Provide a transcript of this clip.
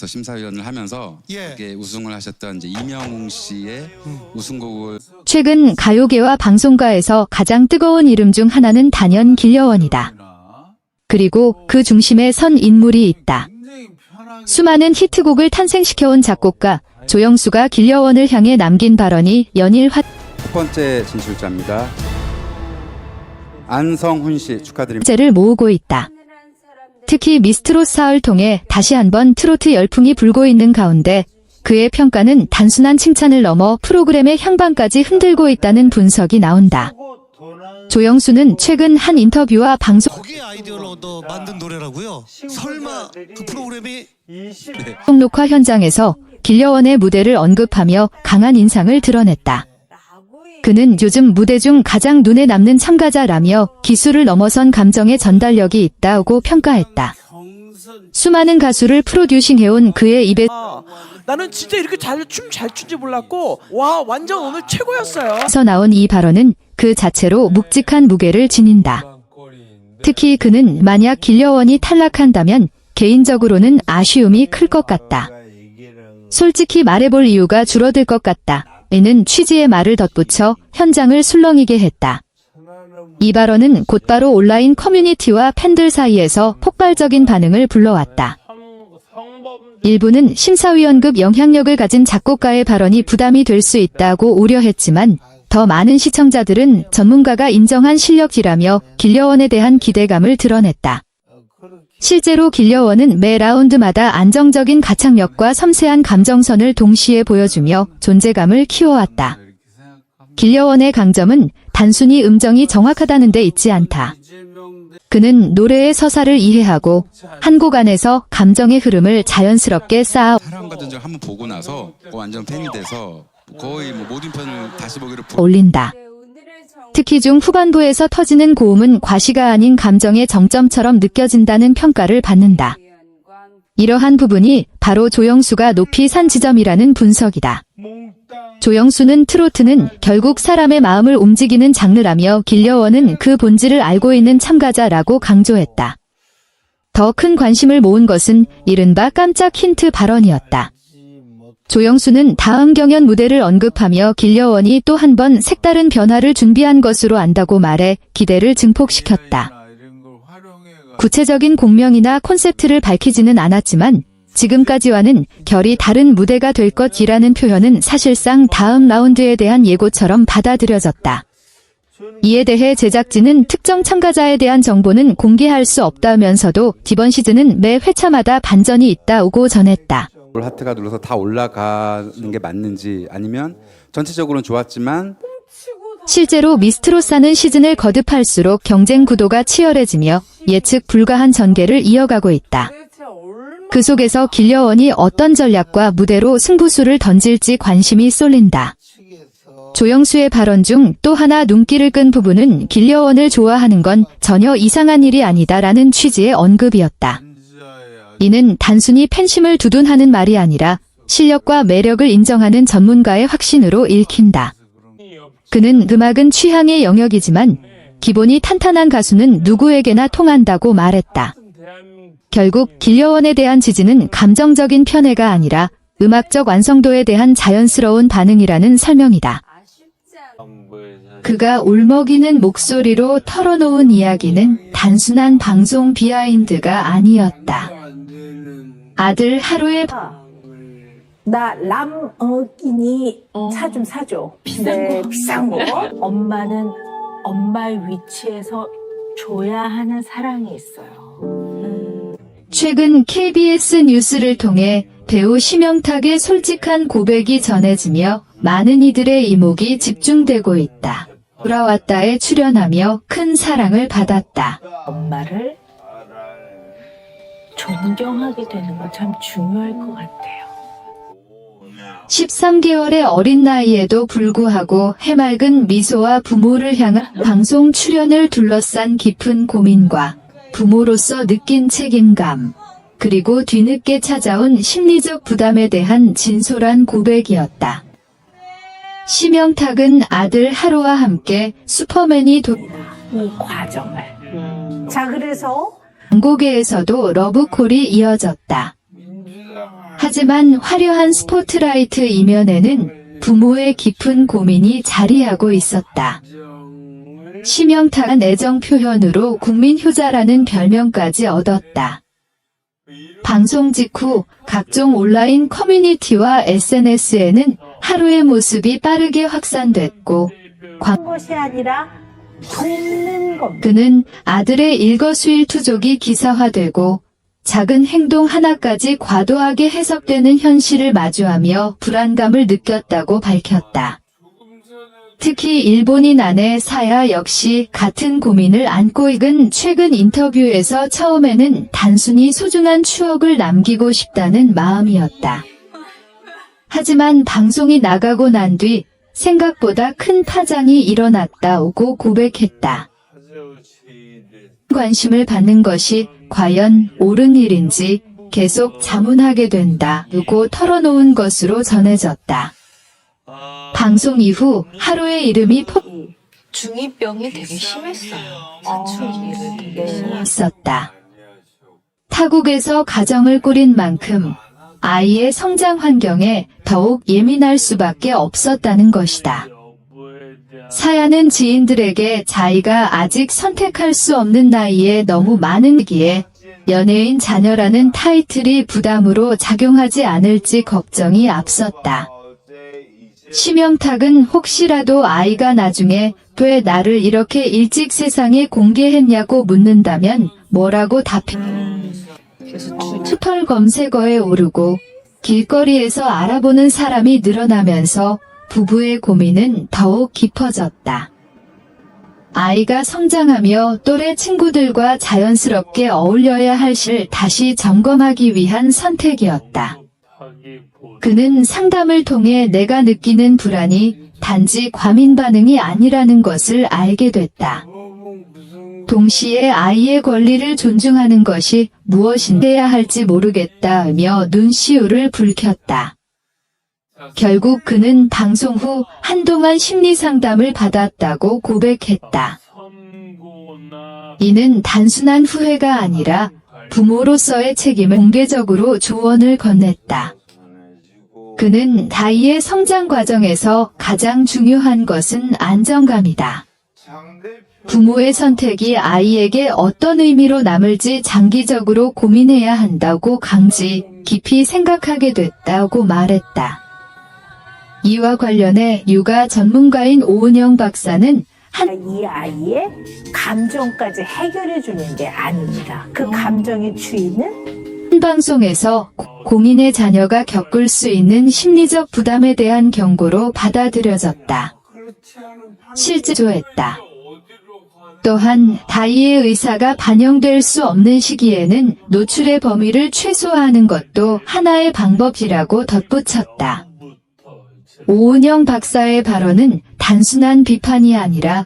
심사위원을 하면서 이렇게 우승을 하셨던 이제 이명웅 씨의 우승곡을 최근 가요계와 방송가에서 가장 뜨거운 이름 중 하나는 단연 길려원이다. 그리고 그 중심에 선 인물이 있다. 수많은 히트곡을 탄생시켜온 작곡가 조영수가 길려원을 향해 남긴 발언이 연일 첫 번째 진출자입니다. 안성훈 씨 축하드립니다. 화제를 모으고 있다. 특히 미스트롯사를 통해 다시 한번 트로트 열풍이 불고 있는 가운데 그의 평가는 단순한 칭찬을 넘어 프로그램의 향방까지 흔들고 있다는 분석이 나온다. 조영수는 최근 한 인터뷰와 방송 거기에 아이디어를 얻어 만든 노래라고요? 설마 그 프로그램이 녹화 현장에서 길려원의 무대를 언급하며 강한 인상을 드러냈다. 그는 요즘 무대 중 가장 눈에 남는 참가자라며 기술을 넘어선 감정의 전달력이 있다고 평가했다. 수많은 가수를 프로듀싱해온 그의 입에서 나는 진짜 이렇게 춤 잘 춘지 몰랐고 와 완전 오늘 최고였어요. 나온 이 발언은 그 자체로 묵직한 무게를 지닌다. 특히 그는 만약 길려원이 탈락한다면 개인적으로는 아쉬움이 클 것 같다. 솔직히 말해볼 이유가 줄어들 것 같다. 이는 취지의 말을 덧붙여 현장을 술렁이게 했다. 이 발언은 곧바로 온라인 커뮤니티와 팬들 사이에서 폭발적인 반응을 불러왔다. 일부는 심사위원급 영향력을 가진 작곡가의 발언이 부담이 될 수 있다고 우려했지만 더 많은 시청자들은 전문가가 인정한 실력이라며 길려원에 대한 기대감을 드러냈다. 실제로 길려원은 매 라운드마다 안정적인 가창력과 섬세한 감정선을 동시에 보여주며 존재감을 키워왔다. 길려원의 강점은 단순히 음정이 정확하다는 데 있지 않다. 그는 노래의 서사를 이해하고 한 곡 안에서 감정의 흐름을 자연스럽게 쌓아 사랑받은 적 한번 보고 나서 완전 팬이 돼서 거의 모든 편을 다시 보기를 올린다. 특히 중 후반부에서 터지는 고음은 과시가 아닌 감정의 정점처럼 느껴진다는 평가를 받는다. 이러한 부분이 바로 조영수가 높이 산 지점이라는 분석이다. 조영수는 트로트는 결국 사람의 마음을 움직이는 장르라며 길려원은 그 본질을 알고 있는 참가자라고 강조했다. 더 큰 관심을 모은 것은 이른바 깜짝 힌트 발언이었다. 조영수는 다음 경연 무대를 언급하며 길려원이 또 한 번 색다른 변화를 준비한 것으로 안다고 말해 기대를 증폭시켰다. 구체적인 곡명이나 콘셉트를 밝히지는 않았지만 지금까지와는 결이 다른 무대가 될 것이라는 표현은 사실상 다음 라운드에 대한 예고처럼 받아들여졌다. 이에 대해 제작진은 특정 참가자에 대한 정보는 공개할 수 없다면서도 이번 시즌은 매 회차마다 반전이 있다고 전했다. 하트가 눌러서 다 올라가는 게 맞는지 아니면 전체적으로는 좋았지만 실제로 미스트롯사는 시즌을 거듭할수록 경쟁 구도가 치열해지며 예측 불가한 전개를 이어가고 있다. 그 속에서 길려원이 어떤 전략과 무대로 승부수를 던질지 관심이 쏠린다. 조영수의 발언 중 또 하나 눈길을 끈 부분은 길려원을 좋아하는 건 전혀 이상한 일이 아니다라는 취지의 언급이었다. 이는 단순히 팬심을 두둔하는 말이 아니라 실력과 매력을 인정하는 전문가의 확신으로 읽힌다. 그는 음악은 취향의 영역이지만 기본이 탄탄한 가수는 누구에게나 통한다고 말했다. 결국 길려원에 대한 지지는 감정적인 편애가 아니라 음악적 완성도에 대한 자연스러운 반응이라는 설명이다. 그가 울먹이는 목소리로 털어놓은 이야기는 단순한 방송 비하인드가 아니었다. 아들 하루에 나 람어기니 차 좀 사줘. 비싼 거. 엄마는 엄마의 위치에서 줘야 하는 사랑이 있어요. 최근 KBS 뉴스를 통해 배우 심영탁의 솔직한 고백이 전해지며 많은 이들의 이목이 집중되고 있다. 돌아왔다에 출연하며 큰 사랑을 받았다. 엄마를 존경하게 되는 건 참 중요할 것 같아요. 13개월의 어린 나이에도 불구하고 해맑은 미소와 부모를 향한 방송 출연을 둘러싼 깊은 고민과 부모로서 느낀 책임감, 그리고 뒤늦게 찾아온 심리적 부담에 대한 진솔한 고백이었다. 심영탁은 아들 하루와 함께 슈퍼맨이 이 과정을. 자, 그래서 광고계에서도 러브콜이 이어졌다. 하지만 화려한 스포트라이트 이면에는 부모의 깊은 고민이 자리하고 있었다. 심영탁은 애정 표현으로 국민효자라는 별명까지 얻었다. 방송 직후 각종 온라인 커뮤니티와 SNS에는 하루의 모습이 빠르게 확산됐고 것이 아니라 돕는 겁니다. 그는 아들의 일거수일투족이 기사화되고 작은 행동 하나까지 과도하게 해석되는 현실을 마주하며 불안감을 느꼈다고 밝혔다. 특히 일본인 아내 사야 역시 같은 고민을 안고 있은 최근 인터뷰에서 처음에는 단순히 소중한 추억을 남기고 싶다는 마음이었다. 하지만 방송이 나가고 난 뒤 생각보다 큰 파장이 일어났다고 고백했다. 관심을 받는 것이 과연 옳은 일인지 계속 자문하게 된다고 털어놓은 것으로 전해졌다. 방송 이후 하루의 이름이 중2병이 되게 심했어요. 사춘기를 되게 심했어요. 있었다. 타국에서 가정을 꾸린 만큼 아이의 성장 환경에 더욱 예민할 수밖에 없었다는 것이다. 사야는 지인들에게 자기가 아직 선택할 수 없는 나이에 너무 많은 기에 연예인 자녀라는 타이틀이 부담으로 작용하지 않을지 걱정이 앞섰다. 심영탁은 혹시라도 아이가 나중에 왜 나를 이렇게 일찍 세상에 공개했냐고 묻는다면 뭐라고 추털 검색어에 오르고 길거리에서 알아보는 사람이 늘어나면서 부부의 고민은 더욱 깊어졌다. 아이가 성장하며 또래 친구들과 자연스럽게 어울려야 할 시를 다시 점검하기 위한 선택이었다. 그는 상담을 통해 내가 느끼는 불안이 단지 과민 반응이 아니라는 것을 알게 됐다. 동시에 아이의 권리를 존중하는 것이 무엇인지 해야 할지 모르겠다며 눈시울을 붉혔다. 결국 그는 방송 후 한동안 심리 상담을 받았다고 고백했다. 이는 단순한 후회가 아니라 부모로서의 책임을 공개적으로 조언을 건넸다. 그는 다이의 성장 과정에서 가장 중요한 것은 안정감이다. 부모의 선택이 아이에게 어떤 의미로 남을지 장기적으로 고민해야 한다고 깊이 생각하게 됐다고 말했다. 이와 관련해 육아 전문가인 오은영 박사는 이 아이의 감정까지 해결해 주는 게 아닙니다. 그 감정의 주인은 한 방송에서 공인의 자녀가 겪을 수 있는 심리적 부담에 대한 경고로 받아들여졌다. 실제조했다. 또한 다이의 의사가 반영될 수 없는 시기에는 노출의 범위를 최소화하는 것도 하나의 방법이라고 덧붙였다. 오은영 박사의 발언은 단순한 비판이 아니라